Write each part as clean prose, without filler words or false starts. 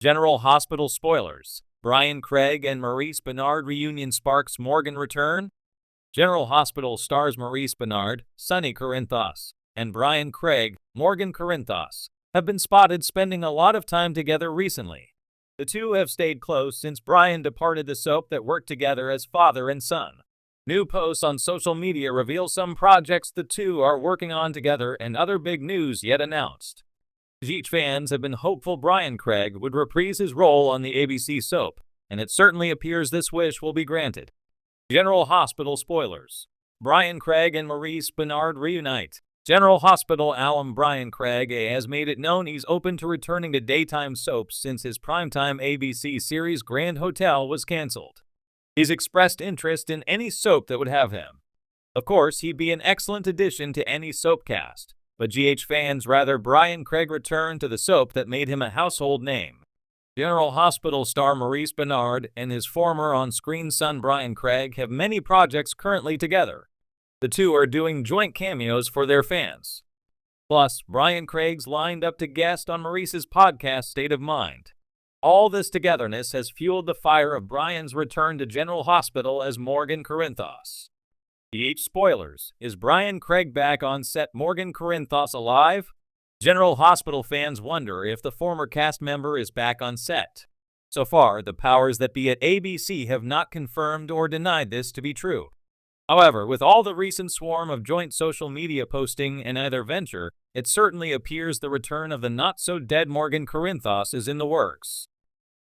General Hospital spoilers. Bryan Craig and Maurice Benard reunion sparks Morgan return. General Hospital stars Maurice Benard, Sonny Corinthos, and Bryan Craig, Morgan Corinthos, have been spotted spending a lot of time together recently. The two have stayed close since Bryan departed the soap that worked together as father and son. New posts on social media reveal some projects the two are working on together and other big news yet announced. GH fans have been hopeful Bryan Craig would reprise his role on the ABC soap, and it certainly appears this wish will be granted. General Hospital spoilers. Bryan Craig and Maurice Benard reunite. General Hospital alum Bryan Craig has made it known he's open to returning to daytime soaps since his primetime ABC series Grand Hotel was canceled. He's expressed interest in any soap that would have him. Of course, he'd be an excellent addition to any soap cast, but GH fans rather Bryan Craig return to the soap that made him a household name. General Hospital star Maurice Benard and his former on-screen son Bryan Craig have many projects currently together. The two are doing joint cameos for their fans. Plus, Bryan Craig's lined up to guest on Maurice's podcast State of Mind. All this togetherness has fueled the fire of Bryan's return to General Hospital as Morgan Corinthos. GH spoilers. Is Bryan Craig back on set? Morgan Corinthos alive? General Hospital fans wonder if the former cast member is back on set. So far, the powers that be at ABC have not confirmed or denied this to be true. However, with all the recent swarm of joint social media posting in either venture, it certainly appears the return of the not-so-dead Morgan Corinthos is in the works.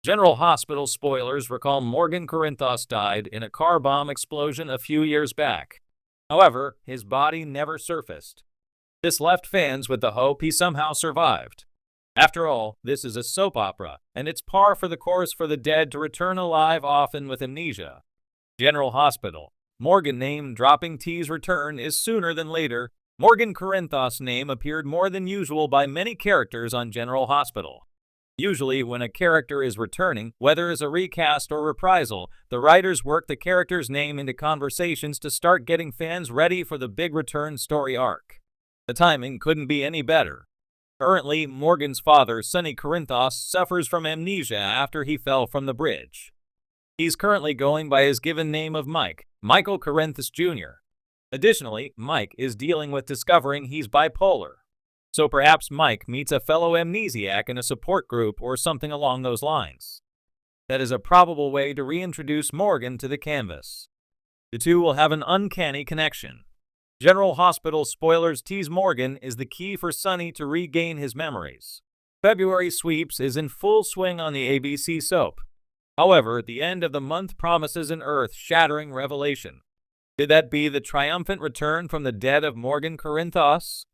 General Hospital spoilers recall Morgan Corinthos died in a car bomb explosion a few years back. However, his body never surfaced. This left fans with the hope he somehow survived. After all, this is a soap opera, and it's par for the course for the dead to return alive, often with amnesia. General Hospital. Morgan name-dropping tease return is sooner than later. Morgan Corinthos' name appeared more than usual by many characters on General Hospital. Usually, when a character is returning, whether as a recast or reprisal, the writers work the character's name into conversations to start getting fans ready for the big return story arc. The timing couldn't be any better. Currently, Morgan's father, Sonny Corinthos, suffers from amnesia after he fell from the bridge. He's currently going by his given name of Michael Corinthos Jr. Additionally, Mike is dealing with discovering he's bipolar. So perhaps Mike meets a fellow amnesiac in a support group or something along those lines. That is a probable way to reintroduce Morgan to the canvas. The two will have an uncanny connection. General Hospital spoilers tease Morgan is the key for Sonny to regain his memories. February sweeps is in full swing on the ABC soap. However, the end of the month promises an earth-shattering revelation. Could that be the triumphant return from the dead of Morgan Corinthos?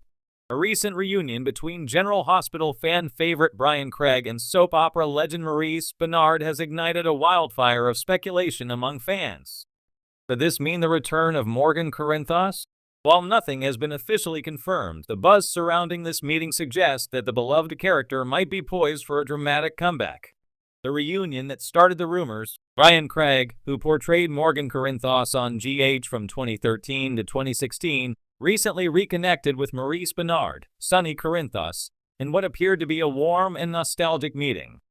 A recent reunion between General Hospital fan favorite Bryan Craig and soap opera legend Maurice Benard has ignited a wildfire of speculation among fans. Could this mean the return of Morgan Corinthos? While nothing has been officially confirmed, the buzz surrounding this meeting suggests that the beloved character might be poised for a dramatic comeback. The reunion that started the rumors, Bryan Craig, who portrayed Morgan Corinthos on GH from 2013 to 2016, recently reconnected with Maurice Benard, Sonny Corinthos, in what appeared to be a warm and nostalgic meeting.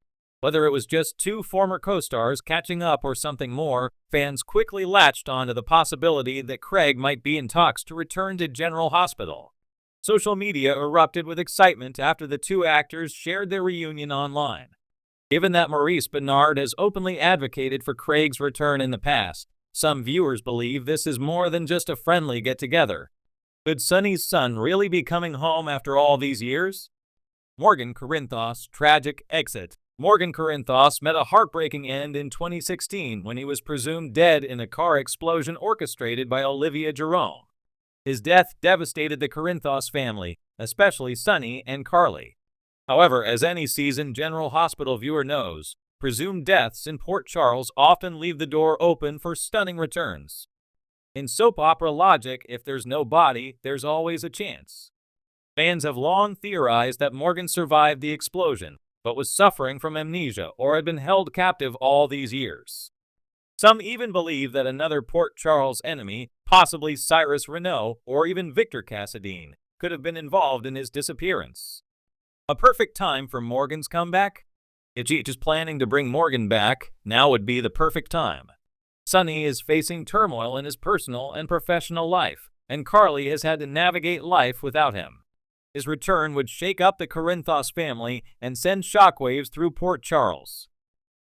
Whether it was just two former co-stars catching up or something more, fans quickly latched onto the possibility that Craig might be in talks to return to General Hospital. Social media erupted with excitement after the two actors shared their reunion online. Given that Maurice Benard has openly advocated for Craig's return in the past, some viewers believe this is more than just a friendly get-together. Could Sonny's son really be coming home after all these years? Morgan Corinthos' tragic exit. Morgan Corinthos met a heartbreaking end in 2016 when he was presumed dead in a car explosion orchestrated by Olivia Jerome. His death devastated the Corinthos family, especially Sonny and Carly. However, as any seasoned General Hospital viewer knows, presumed deaths in Port Charles often leave the door open for stunning returns. In soap opera logic, if there's no body, there's always a chance. Fans have long theorized that Morgan survived the explosion, but was suffering from amnesia or had been held captive all these years. Some even believe that another Port Charles enemy, possibly Cyrus Renaud or even Victor Cassadine, could have been involved in his disappearance. A perfect time for Morgan's comeback? If Cheech is planning to bring Morgan back, now would be the perfect time. Sonny is facing turmoil in his personal and professional life, and Carly has had to navigate life without him. His return would shake up the Corinthos family and send shockwaves through Port Charles.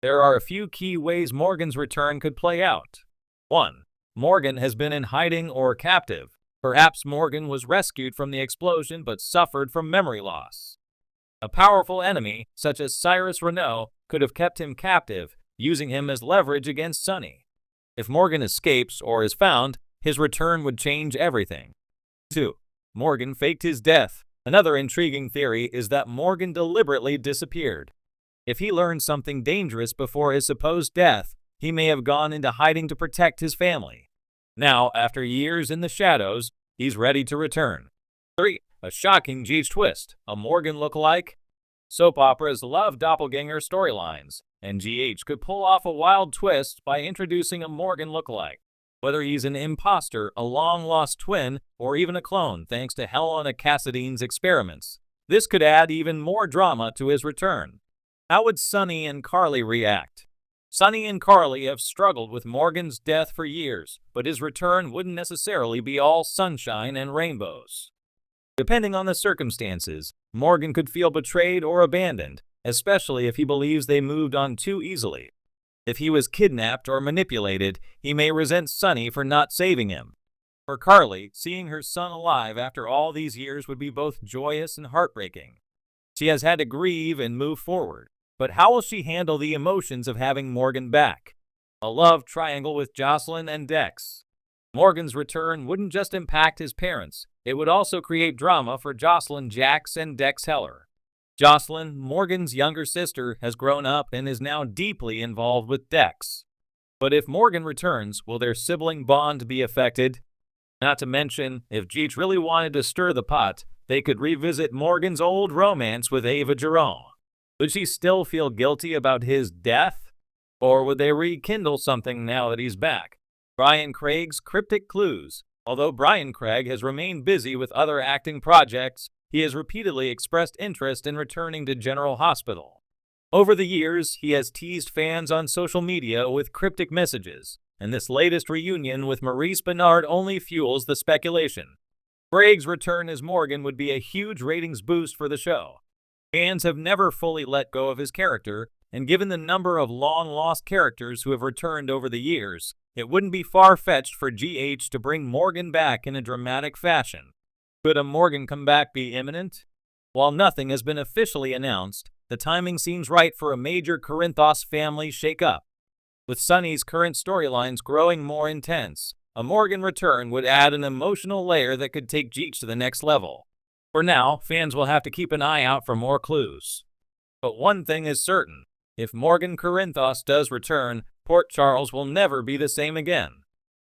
There are a few key ways Morgan's return could play out. 1. Morgan has been in hiding or captive. Perhaps Morgan was rescued from the explosion but suffered from memory loss. A powerful enemy, such as Cyrus Renault, could have kept him captive, using him as leverage against Sonny. If Morgan escapes or is found, his return would change everything. 2. Morgan faked his death. Another intriguing theory is that Morgan deliberately disappeared. If he learned something dangerous before his supposed death, he may have gone into hiding to protect his family. Now, after years in the shadows, he's ready to return. 3. A shocking Cheech twist. A Morgan lookalike? Soap operas love doppelganger storylines, and GH could pull off a wild twist by introducing a Morgan lookalike. Whether he's an imposter, a long-lost twin, or even a clone thanks to Helena Cassadine's experiments, this could add even more drama to his return. How would Sonny and Carly react? Sonny and Carly have struggled with Morgan's death for years, but his return wouldn't necessarily be all sunshine and rainbows. Depending on the circumstances, Morgan could feel betrayed or abandoned, especially if he believes they moved on too easily. If he was kidnapped or manipulated, he may resent Sonny for not saving him. For Carly, seeing her son alive after all these years would be both joyous and heartbreaking. She has had to grieve and move forward. But how will she handle the emotions of having Morgan back? A love triangle with Jocelyn and Dex. Morgan's return wouldn't just impact his parents, it would also create drama for Jocelyn Jax and Dex Heller. Jocelyn, Morgan's younger sister, has grown up and is now deeply involved with Dex. But if Morgan returns, will their sibling bond be affected? Not to mention, if Cheech really wanted to stir the pot, they could revisit Morgan's old romance with Ava Jerome. Would she still feel guilty about his death? Or would they rekindle something now that he's back? Bryan Craig's cryptic clues. Although Bryan Craig has remained busy with other acting projects, he has repeatedly expressed interest in returning to General Hospital. Over the years, he has teased fans on social media with cryptic messages, and this latest reunion with Maurice Benard only fuels the speculation. Craig's return as Morgan would be a huge ratings boost for the show. Fans have never fully let go of his character, and given the number of long-lost characters who have returned over the years, it wouldn't be far-fetched for GH to bring Morgan back in a dramatic fashion. Could a Morgan comeback be imminent? While nothing has been officially announced, the timing seems right for a major Corinthos family shake-up. With Sonny's current storylines growing more intense, a Morgan return would add an emotional layer that could take GH to the next level. For now, fans will have to keep an eye out for more clues. But one thing is certain, if Morgan Corinthos does return, Port Charles will never be the same again.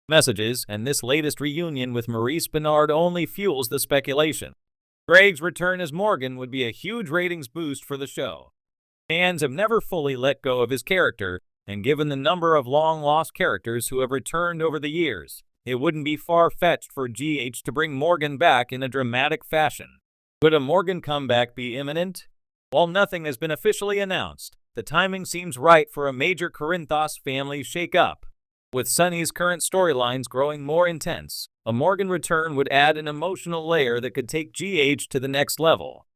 Messages and this latest reunion with Maurice Benard only fuels the speculation. Craig's return as Morgan would be a huge ratings boost for the show. Fans have never fully let go of his character, and given the number of long-lost characters who have returned over the years, it wouldn't be far-fetched for GH to bring Morgan back in a dramatic fashion. Could a Morgan comeback be imminent? While nothing has been officially announced, the timing seems right for a major Corinthos family shake-up. With Sonny's current storylines growing more intense, a Morgan return would add an emotional layer that could take GH to the next level.